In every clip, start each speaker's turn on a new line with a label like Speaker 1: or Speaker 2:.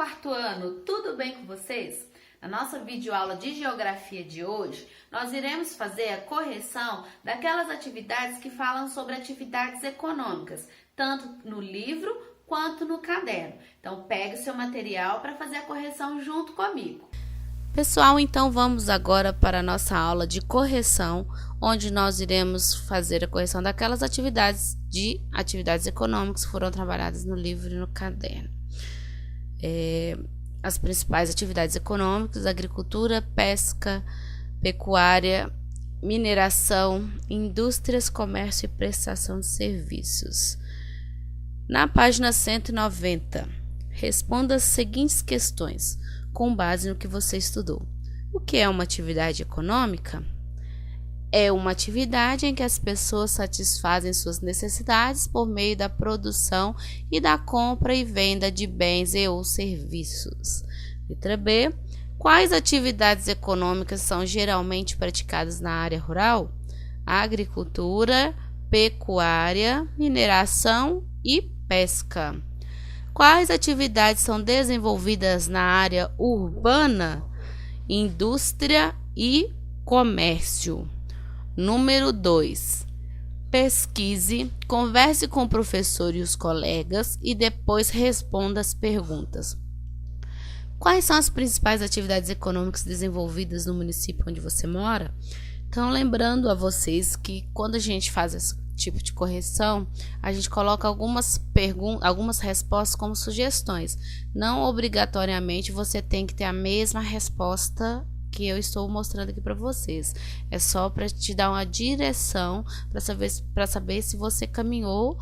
Speaker 1: quarto ano, tudo bem com vocês? Na nossa videoaula de geografia de hoje, nós iremos fazer a correção daquelas atividades que falam sobre atividades econômicas, tanto no livro quanto no caderno. Então, pegue o seu material para fazer a correção junto comigo.
Speaker 2: Pessoal, então vamos agora para a nossa aula de correção, onde nós iremos fazer a correção daquelas atividades econômicas que foram trabalhadas no livro e no caderno. As principais atividades econômicas: agricultura, pesca, pecuária, mineração, indústrias, comércio e prestação de serviços. Na página 190, responda as seguintes questões, com base no que você estudou. O que é uma atividade econômica? É uma atividade em que as pessoas satisfazem suas necessidades por meio da produção e da compra e venda de bens e ou serviços. Letra B. Quais atividades econômicas são geralmente praticadas na área rural? Agricultura, pecuária, mineração e pesca. Quais atividades são desenvolvidas na área urbana? Indústria e comércio. Número 2. Pesquise, converse com o professor e os colegas e depois responda as perguntas. Quais são as principais atividades econômicas desenvolvidas no município onde você mora? Então, lembrando a vocês que quando a gente faz esse tipo de correção, a gente coloca algumas respostas como sugestões. Não obrigatoriamente você tem que ter a mesma resposta que eu estou mostrando aqui para vocês. É só para te dar uma direção, para saber se você caminhou,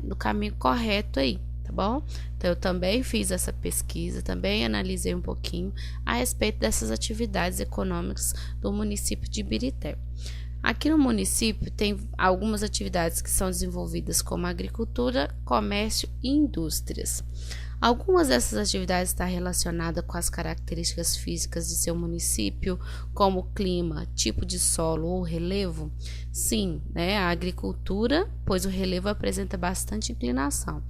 Speaker 2: no caminho correto aí, tá bom? Então, eu também fiz essa pesquisa, também analisei um pouquinho a respeito dessas atividades econômicas do município de Ibirité. Aqui no município tem algumas atividades que são desenvolvidas como agricultura, comércio e indústrias. Algumas dessas atividades estão relacionadas com as características físicas de seu município, como clima, tipo de solo ou relevo? Sim, a agricultura, pois o relevo apresenta bastante inclinação.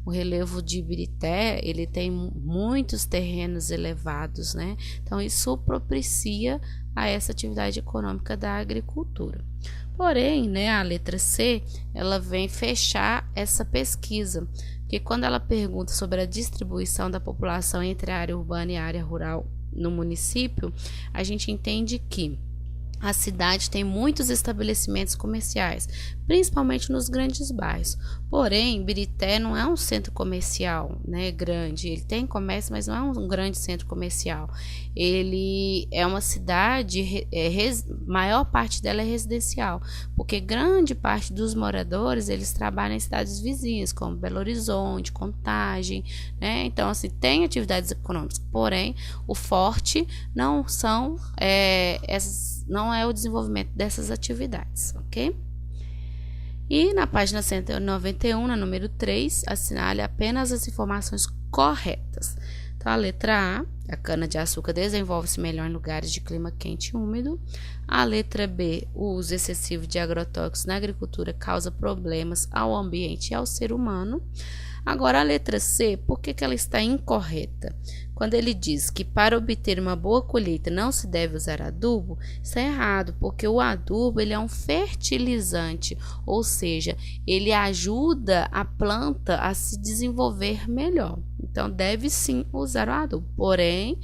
Speaker 2: O relevo de Ibirité, ele tem muitos terrenos elevados, Então, isso propicia a essa atividade econômica da agricultura. Porém, a letra C, ela vem fechar essa pesquisa, porque quando ela pergunta sobre a distribuição da população entre a área urbana e a área rural no município, a gente entende que a cidade tem muitos estabelecimentos comerciais, principalmente nos grandes bairros. Porém, Ibirité não é um centro comercial, grande. Ele tem comércio, mas não é um grande centro comercial. Ele é uma cidade, maior parte dela é residencial, porque grande parte dos moradores, eles trabalham em cidades vizinhas, como Belo Horizonte, Contagem, Então, assim, tem atividades econômicas, porém, o forte não é o desenvolvimento dessas atividades, ok? E na página 191, na número 3, assinale apenas as informações corretas. Então, a letra A cana-de-açúcar desenvolve-se melhor em lugares de clima quente e úmido. A letra B, o uso excessivo de agrotóxicos na agricultura causa problemas ao ambiente e ao ser humano. Agora, a letra C, por que ela está incorreta? Quando ele diz que para obter uma boa colheita não se deve usar adubo, está errado, porque o adubo ele é um fertilizante, ou seja, ele ajuda a planta a se desenvolver melhor. Então, deve sim usar o adubo, porém,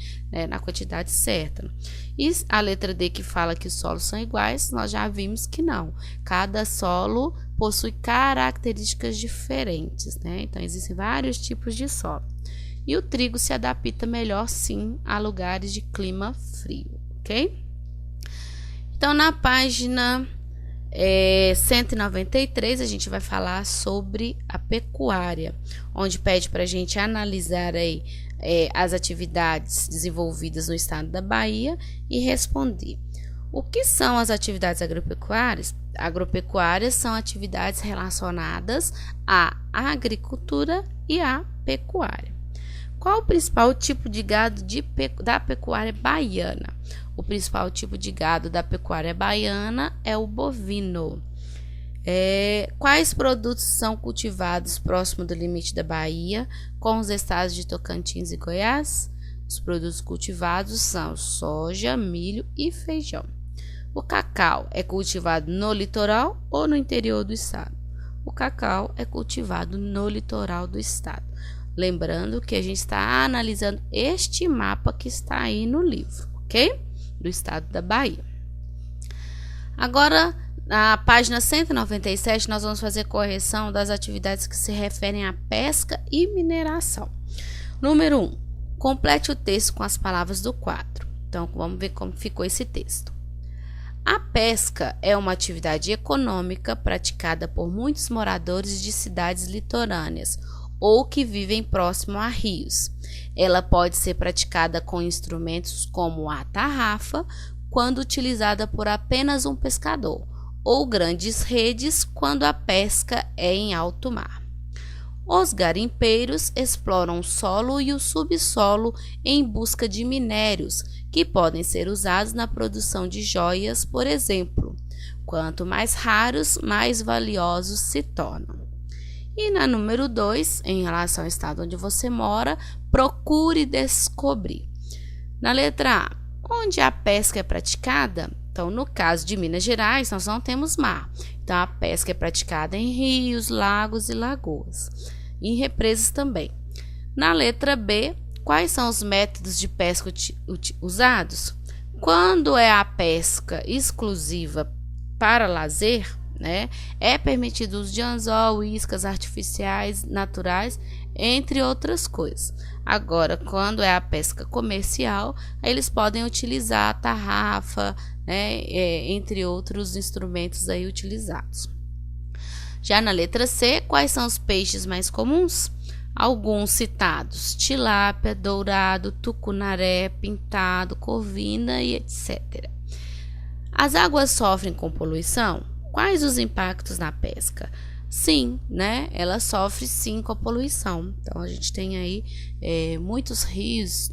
Speaker 2: na quantidade certa. E a letra D, que fala que os solos são iguais, nós já vimos que não. Cada solo possui características diferentes, Então, existem vários tipos de solo. E o trigo se adapta melhor, sim, a lugares de clima frio, ok? Então, na página 193, a gente vai falar sobre a pecuária, onde pede para a gente analisar aí as atividades desenvolvidas no estado da Bahia e responder. O que são as atividades agropecuárias? Agropecuárias são atividades relacionadas à agricultura e à pecuária. Qual o principal tipo de gado da pecuária baiana? O principal tipo de gado da pecuária baiana é o bovino. Quais produtos são cultivados próximo do limite da Bahia, com os estados de Tocantins e Goiás? Os produtos cultivados são soja, milho e feijão. O cacau é cultivado no litoral ou no interior do estado? O cacau é cultivado no litoral do estado. Lembrando que a gente está analisando este mapa que está aí no livro, ok? Do estado da Bahia. Agora, na página 197, nós vamos fazer correção das atividades que se referem à pesca e mineração. Número 1. Complete o texto com as palavras do quadro. Então, vamos ver como ficou esse texto. A pesca é uma atividade econômica praticada por muitos moradores de cidades litorâneas ou que vivem próximo a rios. Ela pode ser praticada com instrumentos como a tarrafa, quando utilizada por apenas um pescador, ou grandes redes quando a pesca é em alto mar. Os garimpeiros exploram o solo e o subsolo em busca de minérios, que podem ser usados na produção de joias, por exemplo. Quanto mais raros, mais valiosos se tornam. E na número 2, em relação ao estado onde você mora, procure descobrir. Na letra A, onde a pesca é praticada? Então, no caso de Minas Gerais, nós não temos mar. Então, a pesca é praticada em rios, lagos e lagoas. Em represas também. Na letra B, quais são os métodos de pesca usados? Quando é a pesca exclusiva para lazer, é permitido o uso de anzol, iscas artificiais, naturais, entre outras coisas. Agora, quando é a pesca comercial, eles podem utilizar a tarrafa, entre outros instrumentos aí utilizados. Já na letra C, quais são os peixes mais comuns? Alguns citados: tilápia, dourado, tucunaré, pintado, corvina e etc. As águas sofrem com poluição? Quais os impactos na pesca? Sim, ela sofre sim com a poluição. Então, a gente tem aí muitos rios,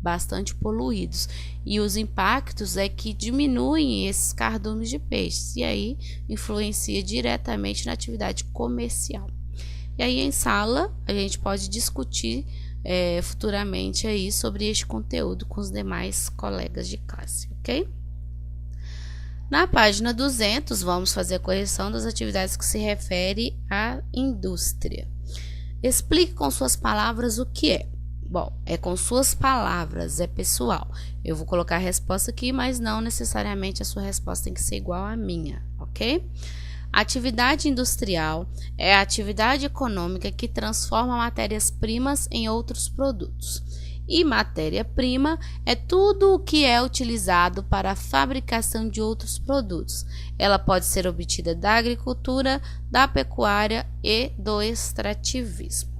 Speaker 2: bastante poluídos. E os impactos é que diminuem esses cardumes de peixes. E aí, influencia diretamente na atividade comercial. E aí, em sala, a gente pode discutir futuramente aí sobre este conteúdo com os demais colegas de classe, ok? Na página 200, vamos fazer a correção das atividades que se refere à indústria. Explique com suas palavras o que é. Bom, é com suas palavras, é pessoal. Eu vou colocar a resposta aqui, mas não necessariamente a sua resposta tem que ser igual à minha, ok? Atividade industrial é a atividade econômica que transforma matérias-primas em outros produtos. E matéria-prima é tudo o que é utilizado para a fabricação de outros produtos. Ela pode ser obtida da agricultura, da pecuária e do extrativismo.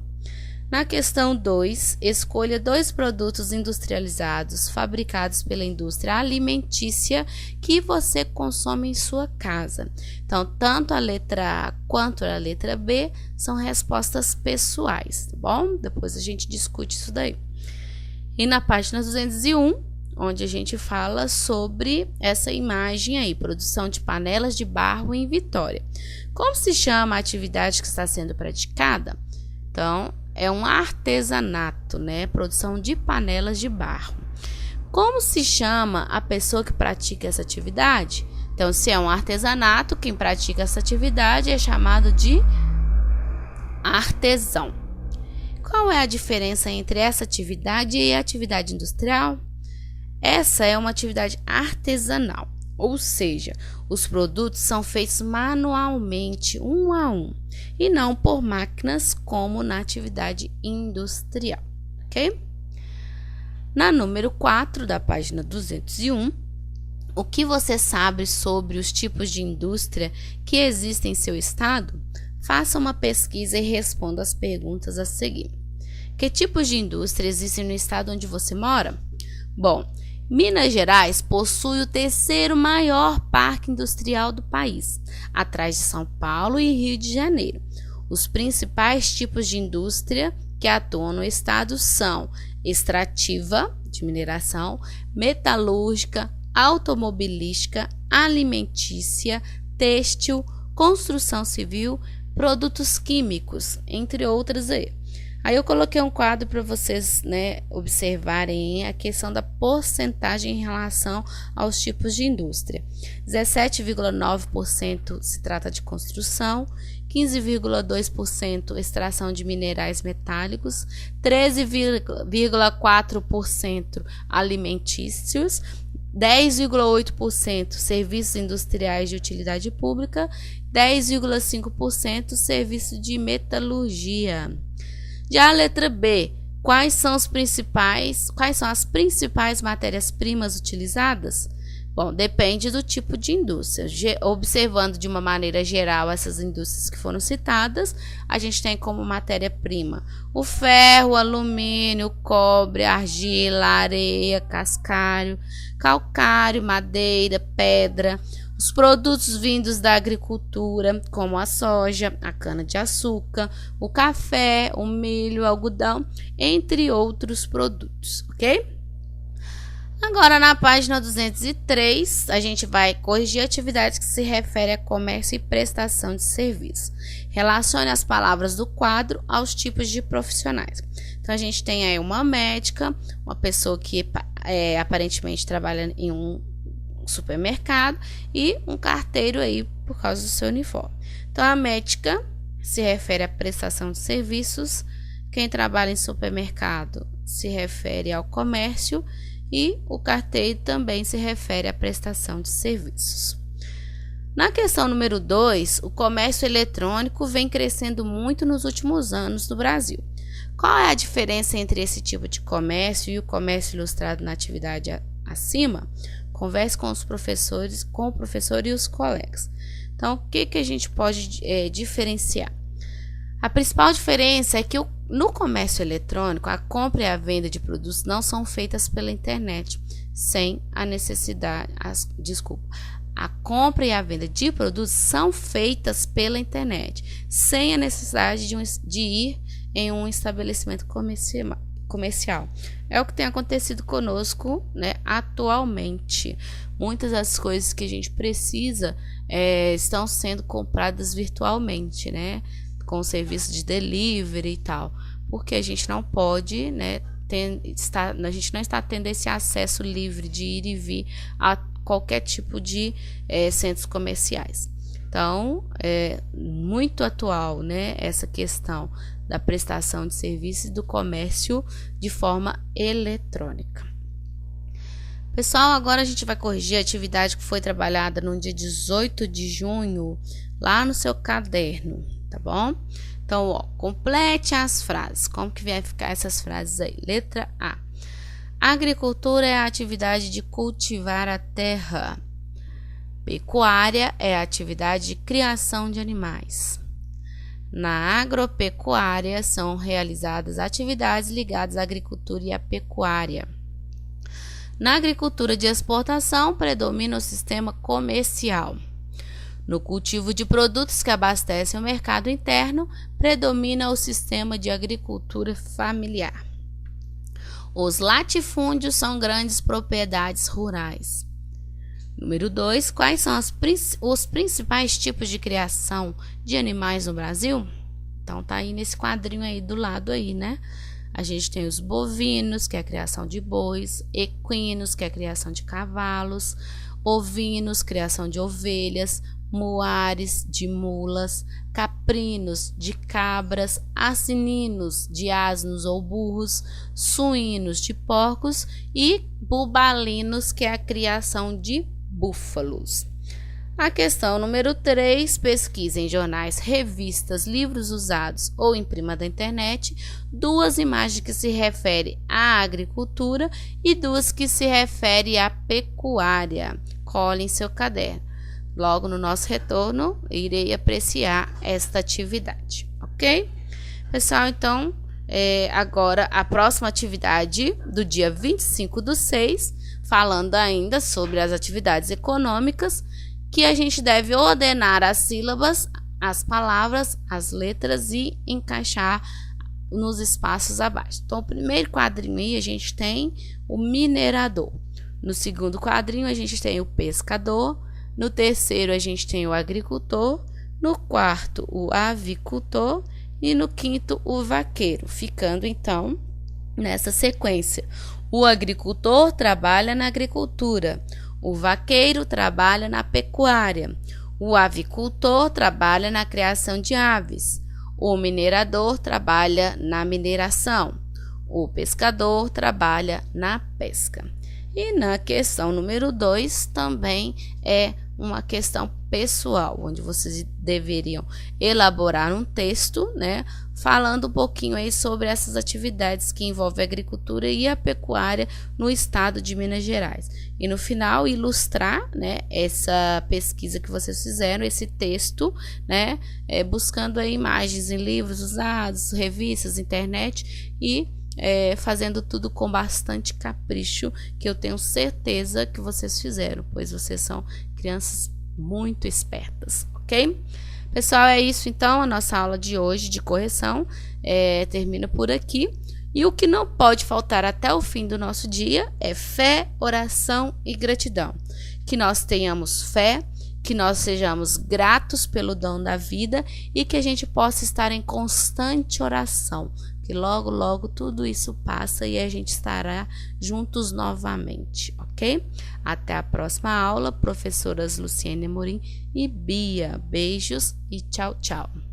Speaker 2: Na questão 2, escolha 2 produtos industrializados fabricados pela indústria alimentícia que você consome em sua casa. Então, tanto a letra A quanto a letra B são respostas pessoais, tá bom? Depois a gente discute isso daí. E na página 201, onde a gente fala sobre essa imagem aí, produção de panelas de barro em Vitória. Como se chama a atividade que está sendo praticada? Então, é um artesanato, produção de panelas de barro. Como se chama a pessoa que pratica essa atividade? Então, se é um artesanato, quem pratica essa atividade é chamado de artesão. Qual é a diferença entre essa atividade e a atividade industrial? Essa é uma atividade artesanal, ou seja, os produtos são feitos manualmente, um a um, e não por máquinas como na atividade industrial, ok? Na número 4 da página 201, o que você sabe sobre os tipos de indústria que existem em seu estado? Faça uma pesquisa e responda as perguntas a seguir. Que tipos de indústria existem no estado onde você mora? Bom, Minas Gerais possui o 3º maior parque industrial do país, atrás de São Paulo e Rio de Janeiro. Os principais tipos de indústria que atuam no estado são extrativa, de mineração, metalúrgica, automobilística, alimentícia, têxtil, construção civil, produtos químicos, entre outras aí. Aí eu coloquei um quadro para vocês, né, observarem a questão da porcentagem em relação aos tipos de indústria. 17,9% se trata de construção, 15,2% extração de minerais metálicos, 13,4% alimentícios, 10,8% serviços industriais de utilidade pública, 10,5% serviço de metalurgia. Já a letra B, quais são as principais matérias-primas utilizadas? Bom, depende do tipo de indústria. Observando de uma maneira geral essas indústrias que foram citadas, a gente tem como matéria-prima o ferro, o alumínio, o cobre, a argila, a areia, cascalho, calcário, madeira, pedra. Os produtos vindos da agricultura, como a soja, a cana-de-açúcar, o café, o milho, o algodão, entre outros produtos, ok? Agora, na página 203, a gente vai corrigir atividades que se referem a comércio e prestação de serviço. Relacione as palavras do quadro aos tipos de profissionais. Então, a gente tem aí uma médica, uma pessoa que aparentemente trabalha em um supermercado e um carteiro aí por causa do seu uniforme. Então, a médica se refere à prestação de serviços, quem trabalha em supermercado se refere ao comércio e o carteiro também se refere à prestação de serviços. Na questão número 2, o comércio eletrônico vem crescendo muito nos últimos anos no Brasil. Qual é a diferença entre esse tipo de comércio e o comércio ilustrado na atividade acima? Converse com os professores, com o professor e os colegas. Então, o que a gente pode diferenciar? A principal diferença é que no comércio eletrônico, a compra e a venda de produtos não são feitas pela internet, sem a necessidade. A compra e a venda de produtos são feitas pela internet, sem a necessidade de ir em um estabelecimento comercial. É o que tem acontecido conosco, né, atualmente. Muitas das coisas que a gente precisa estão sendo compradas virtualmente, né, com o serviço de delivery e tal, porque a gente não pode, né, a gente não está tendo esse acesso livre de ir e vir a qualquer tipo de centros comerciais. Então, é muito atual, né, essa questão da prestação de serviços e do comércio de forma eletrônica. Pessoal, agora a gente vai corrigir a atividade que foi trabalhada no dia 18 de junho, lá no seu caderno, tá bom? Então, ó, complete as frases. Como que vai ficar essas frases aí? Letra A. A agricultura é a atividade de cultivar a terra. Pecuária é a atividade de criação de animais. Na agropecuária são realizadas atividades ligadas à agricultura e à pecuária. Na agricultura de exportação predomina o sistema comercial. No cultivo de produtos que abastecem o mercado interno, predomina o sistema de agricultura familiar. Os latifúndios são grandes propriedades rurais. Número 2. Quais são os principais tipos de criação de animais no Brasil? Então, tá aí nesse quadrinho aí do lado aí, né? A gente tem os bovinos, que é a criação de bois, equinos, que é a criação de cavalos, ovinos, criação de ovelhas, muares, de mulas, caprinos, de cabras, assininos, de asnos ou burros, suínos, de porcos e bubalinos, que é a criação de búfalos. A questão número 3, pesquisa em jornais, revistas, livros usados ou imprima da internet, 2 imagens que se referem à agricultura e 2 que se referem à pecuária. Cole em seu caderno. Logo no nosso retorno, irei apreciar esta atividade, ok? Pessoal, então, agora a próxima atividade do dia 25/6, falando ainda sobre as atividades econômicas, que a gente deve ordenar as sílabas, as palavras, as letras e encaixar nos espaços abaixo. Então, o primeiro quadrinho aí a gente tem o minerador. No segundo quadrinho a gente tem o pescador. No terceiro a gente tem o agricultor. no quarto o avicultor e no quinto o vaqueiro, ficando então nessa sequência. O agricultor trabalha na agricultura, o vaqueiro trabalha na pecuária, o avicultor trabalha na criação de aves, o minerador trabalha na mineração, o pescador trabalha na pesca. E na questão número 2 também é uma questão pessoal, onde vocês deveriam elaborar um texto, né, falando um pouquinho aí sobre essas atividades que envolvem a agricultura e a pecuária no estado de Minas Gerais. E no final ilustrar, né, essa pesquisa que vocês fizeram, esse texto, né, buscando aí imagens em livros usados, revistas, internet e fazendo tudo com bastante capricho, que eu tenho certeza que vocês fizeram, pois vocês são crianças muito espertas, ok? Pessoal, é isso então, a nossa aula de hoje de correção termina por aqui. E o que não pode faltar até o fim do nosso dia é fé, oração e gratidão. Que nós tenhamos fé, que nós sejamos gratos pelo dom da vida e que a gente possa estar em constante oração, que logo, logo tudo isso passa e a gente estará juntos novamente, ok? Até a próxima aula, professoras Luciene Amorim e Bia. Beijos e tchau, tchau.